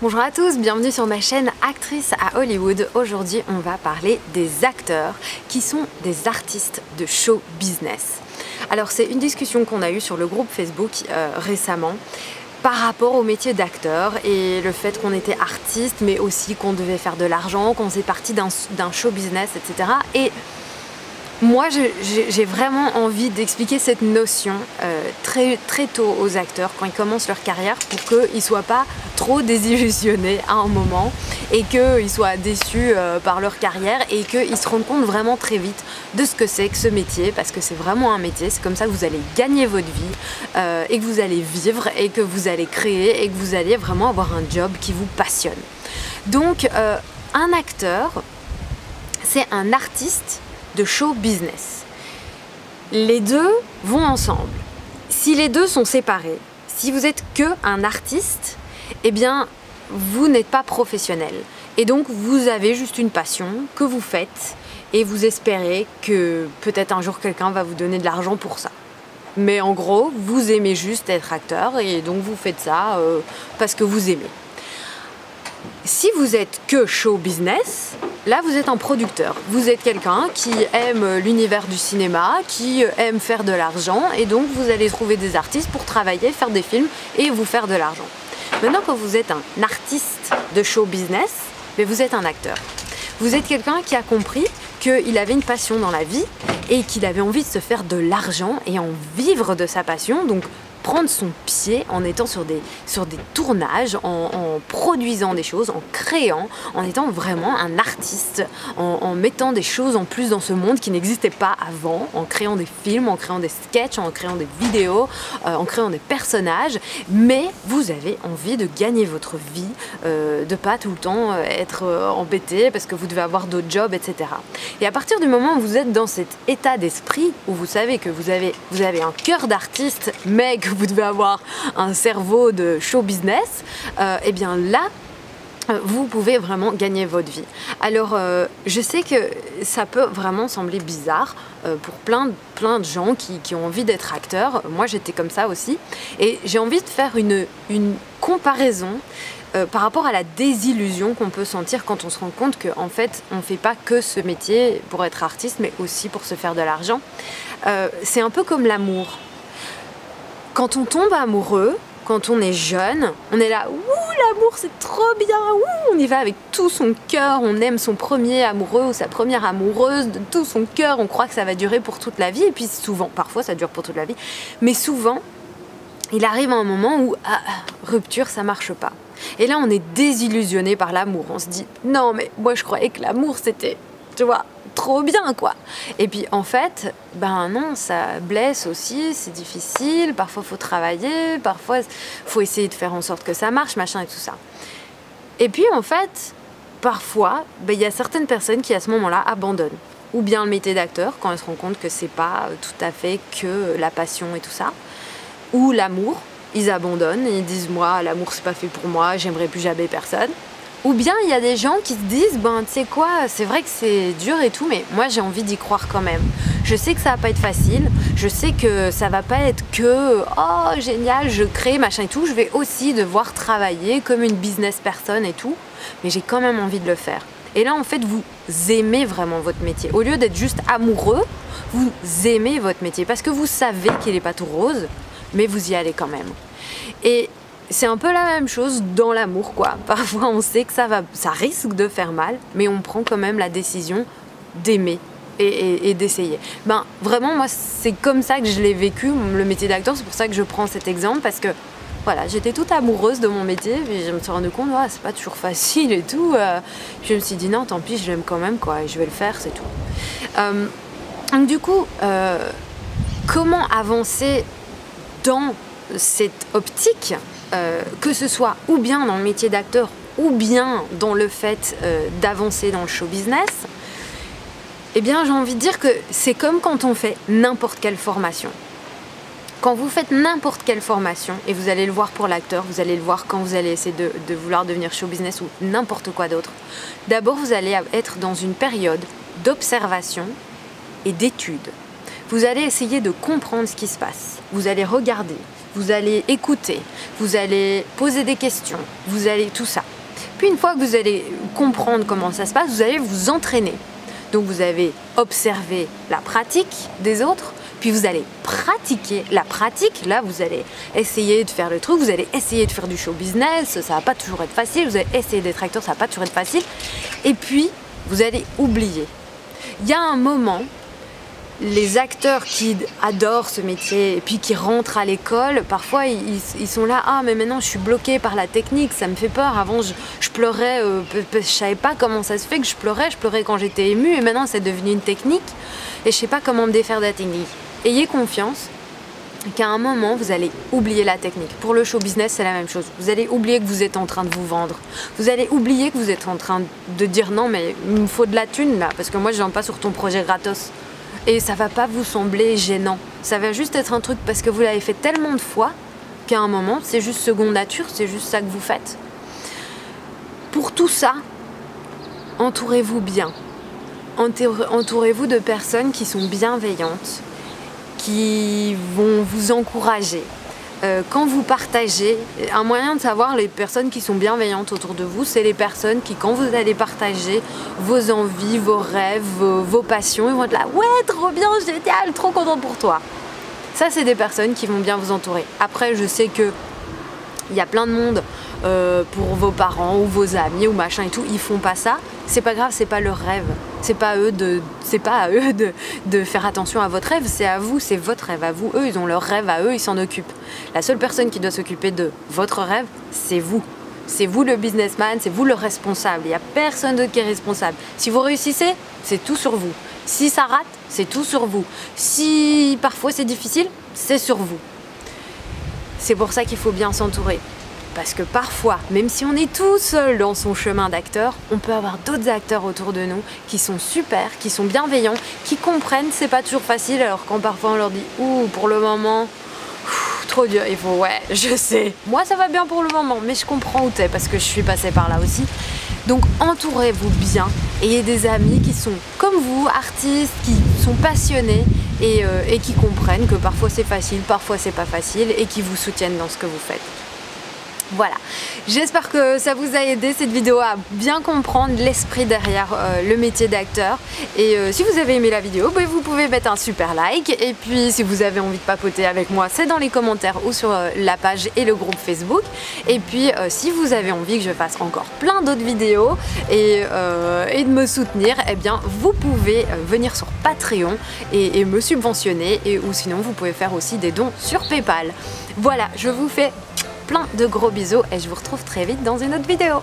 Bonjour à tous, bienvenue sur ma chaîne Actrice à Hollywood. Aujourd'hui, on va parler des acteurs qui sont des artistes de show business. Alors, c'est une discussion qu'on a eue sur le groupe Facebook récemment par rapport au métier d'acteur et le fait qu'on était artiste, mais aussi qu'on devait faire de l'argent, qu'on faisait partie d'un show business, etc. Et moi, j'ai vraiment envie d'expliquer cette notion très tôt aux acteurs quand ils commencent leur carrière pour qu'ils ne soient pas trop désillusionnés à un moment et qu'ils soient déçus par leur carrière et qu'ils se rendent compte vraiment très vite de ce que c'est que ce métier, parce que c'est vraiment un métier, c'est comme ça que vous allez gagner votre vie et que vous allez vivre et que vous allez créer et que vous allez vraiment avoir un job qui vous passionne. Donc, un acteur, c'est un artiste de show business. Les deux vont ensemble. Si les deux sont séparés, si vous êtes que un artiste, eh bien, vous n'êtes pas professionnel. Et donc, vous avez juste une passion que vous faites et vous espérez que peut-être un jour quelqu'un va vous donner de l'argent pour ça. Mais en gros, vous aimez juste être acteur et donc vous faites ça parce que vous aimez. Si vous êtes que show business, là vous êtes un producteur. Vous êtes quelqu'un qui aime l'univers du cinéma, qui aime faire de l'argent et donc vous allez trouver des artistes pour travailler, faire des films et vous faire de l'argent. Maintenant, quand vous êtes un artiste de show business, mais vous êtes un acteur. Vous êtes quelqu'un qui a compris qu'il avait une passion dans la vie et qu'il avait envie de se faire de l'argent et en vivre de sa passion. Donc, prendre son pied en étant sur des tournages, en produisant des choses, en créant, en étant vraiment un artiste, en mettant des choses en plus dans ce monde qui n'existait pas avant, en créant des films, en créant des sketchs, en créant des vidéos, en créant des personnages, mais vous avez envie de gagner votre vie, de pas tout le temps être embêté parce que vous devez avoir d'autres jobs, etc. Et à partir du moment où vous êtes dans cet état d'esprit, où vous savez que vous avez un cœur d'artiste, mais que vous devez avoir un cerveau de show business, et bien là, vous pouvez vraiment gagner votre vie. Alors, je sais que ça peut vraiment sembler bizarre pour plein de gens qui ont envie d'être acteurs. Moi, j'étais comme ça aussi. Et j'ai envie de faire une comparaison par rapport à la désillusion qu'on peut sentir quand on se rend compte qu'en fait, on ne fait pas que ce métier pour être artiste, mais aussi pour se faire de l'argent. C'est un peu comme l'amour. Quand on tombe amoureux, quand on est jeune, on est là, ouh, l'amour c'est trop bien, ouh, on y va avec tout son cœur, on aime son premier amoureux ou sa première amoureuse de tout son cœur, on croit que ça va durer pour toute la vie, et puis souvent, parfois ça dure pour toute la vie, mais souvent, il arrive un moment où, rupture, ça marche pas. Et là, on est désillusionné par l'amour, on se dit, non mais moi je croyais que l'amour c'était, tu vois, trop bien quoi. Et puis en fait, ben non, ça blesse aussi, c'est difficile, parfois faut travailler, parfois faut essayer de faire en sorte que ça marche, machin et tout ça. Et puis en fait, parfois, ben, y a certaines personnes qui à ce moment-là abandonnent. Ou bien le métier d'acteur quand elles se rendent compte que c'est pas tout à fait que la passion et tout ça. Ou l'amour, ils abandonnent et ils disent moi l'amour c'est pas fait pour moi, j'aimerais plus jamais personne. Ou bien il y a des gens qui se disent, ben tu sais quoi, c'est vrai que c'est dur et tout, mais moi j'ai envie d'y croire quand même. Je sais que ça va pas être facile, je sais que ça va pas être que, oh génial, je crée, machin et tout, je vais aussi devoir travailler comme une business person et tout, mais j'ai quand même envie de le faire. Et là en fait vous aimez vraiment votre métier. Au lieu d'être juste amoureux, vous aimez votre métier parce que vous savez qu'il n'est pas tout rose, mais vous y allez quand même. Et c'est un peu la même chose dans l'amour, quoi. Parfois, on sait que ça risque de faire mal, mais on prend quand même la décision d'aimer et d'essayer. Ben, vraiment, moi, c'est comme ça que je l'ai vécu, le métier d'acteur. C'est pour ça que je prends cet exemple, parce que, voilà, j'étais toute amoureuse de mon métier, puis je me suis rendu compte, ouais, c'est pas toujours facile et tout. Je me suis dit, non, tant pis, je l'aime quand même, quoi, et je vais le faire, c'est tout. Donc, du coup, comment avancer dans cette optique, que ce soit ou bien dans le métier d'acteur ou bien dans le fait d'avancer dans le show business, eh bien j'ai envie de dire que c'est comme quand on fait n'importe quelle formation. Quand vous faites n'importe quelle formation, et vous allez le voir pour l'acteur, vous allez le voir quand vous allez essayer de vouloir devenir show business ou n'importe quoi d'autre, d'abord vous allez être dans une période d'observation et d'étude. Vous allez essayer de comprendre ce qui se passe. Vous allez regarder vous allez écouter, vous allez poser des questions, vous allez tout ça. Puis une fois que vous allez comprendre comment ça se passe, vous allez vous entraîner. Donc vous avez observé la pratique des autres, puis vous allez pratiquer la pratique. Là, vous allez essayer de faire le truc, vous allez essayer de faire du show business, ça va pas toujours être facile, vous allez essayer d'être acteur, ça va pas toujours être facile. Et puis, vous allez oublier. Il y a un moment, les acteurs qui adorent ce métier et puis qui rentrent à l'école, parfois ils sont là, ah mais maintenant je suis bloquée par la technique, ça me fait peur, avant je pleurais, je savais pas comment ça se fait que je pleurais quand j'étais émue et maintenant c'est devenu une technique et je sais pas comment me défaire de la technique. Ayez confiance qu'à un moment vous allez oublier la technique. Pour le show business c'est la même chose, vous allez oublier que vous êtes en train de vous vendre, vous allez oublier que vous êtes en train de dire non mais il me faut de la thune là parce que moi je viens pas sur ton projet gratos. Et ça va pas vous sembler gênant. Ça va juste être un truc parce que vous l'avez fait tellement de fois qu'à un moment, c'est juste seconde nature, c'est juste ça que vous faites. Pour tout ça, entourez-vous bien. Entourez-vous de personnes qui sont bienveillantes, qui vont vous encourager. Quand vous partagez, un moyen de savoir les personnes qui sont bienveillantes autour de vous, c'est les personnes qui, quand vous allez partager vos envies, vos rêves, vos passions, ils vont être là, ouais, trop bien, génial, trop contente pour toi. Ça, c'est des personnes qui vont bien vous entourer. Après, je sais que il y a plein de monde pour vos parents ou vos amis ou machin et tout, ils font pas ça. C'est pas grave, c'est pas leur rêve. C'est pas à eux de faire attention à votre rêve, c'est à vous, c'est votre rêve à vous. Eux, ils ont leur rêve à eux, ils s'en occupent. La seule personne qui doit s'occuper de votre rêve, c'est vous. C'est vous le businessman, c'est vous le responsable. Il n'y a personne d'autre qui est responsable. Si vous réussissez, c'est tout sur vous. Si ça rate, c'est tout sur vous. Si parfois c'est difficile, c'est sur vous. C'est pour ça qu'il faut bien s'entourer. Parce que parfois, même si on est tout seul dans son chemin d'acteur, on peut avoir d'autres acteurs autour de nous qui sont super, qui sont bienveillants, qui comprennent, c'est pas toujours facile, alors quand parfois on leur dit « Ouh, pour le moment, trop dur », il faut « Ouais, je sais, moi ça va bien pour le moment, mais je comprends où t'es parce que je suis passée par là aussi ». Donc entourez-vous bien, ayez des amis qui sont comme vous, artistes, qui sont passionnés et qui comprennent que parfois c'est facile, parfois c'est pas facile et qui vous soutiennent dans ce que vous faites. Voilà, j'espère que ça vous a aidé cette vidéo à bien comprendre l'esprit derrière le métier d'acteur. Et si vous avez aimé la vidéo, bah, vous pouvez mettre un super like. Et puis si vous avez envie de papoter avec moi, c'est dans les commentaires ou sur la page et le groupe Facebook. Et puis si vous avez envie que je fasse encore plein d'autres vidéos et de me soutenir, eh bien vous pouvez venir sur Patreon et me subventionner. Ou sinon vous pouvez faire aussi des dons sur PayPal. Voilà, je vous fais plein de gros bisous et je vous retrouve très vite dans une autre vidéo.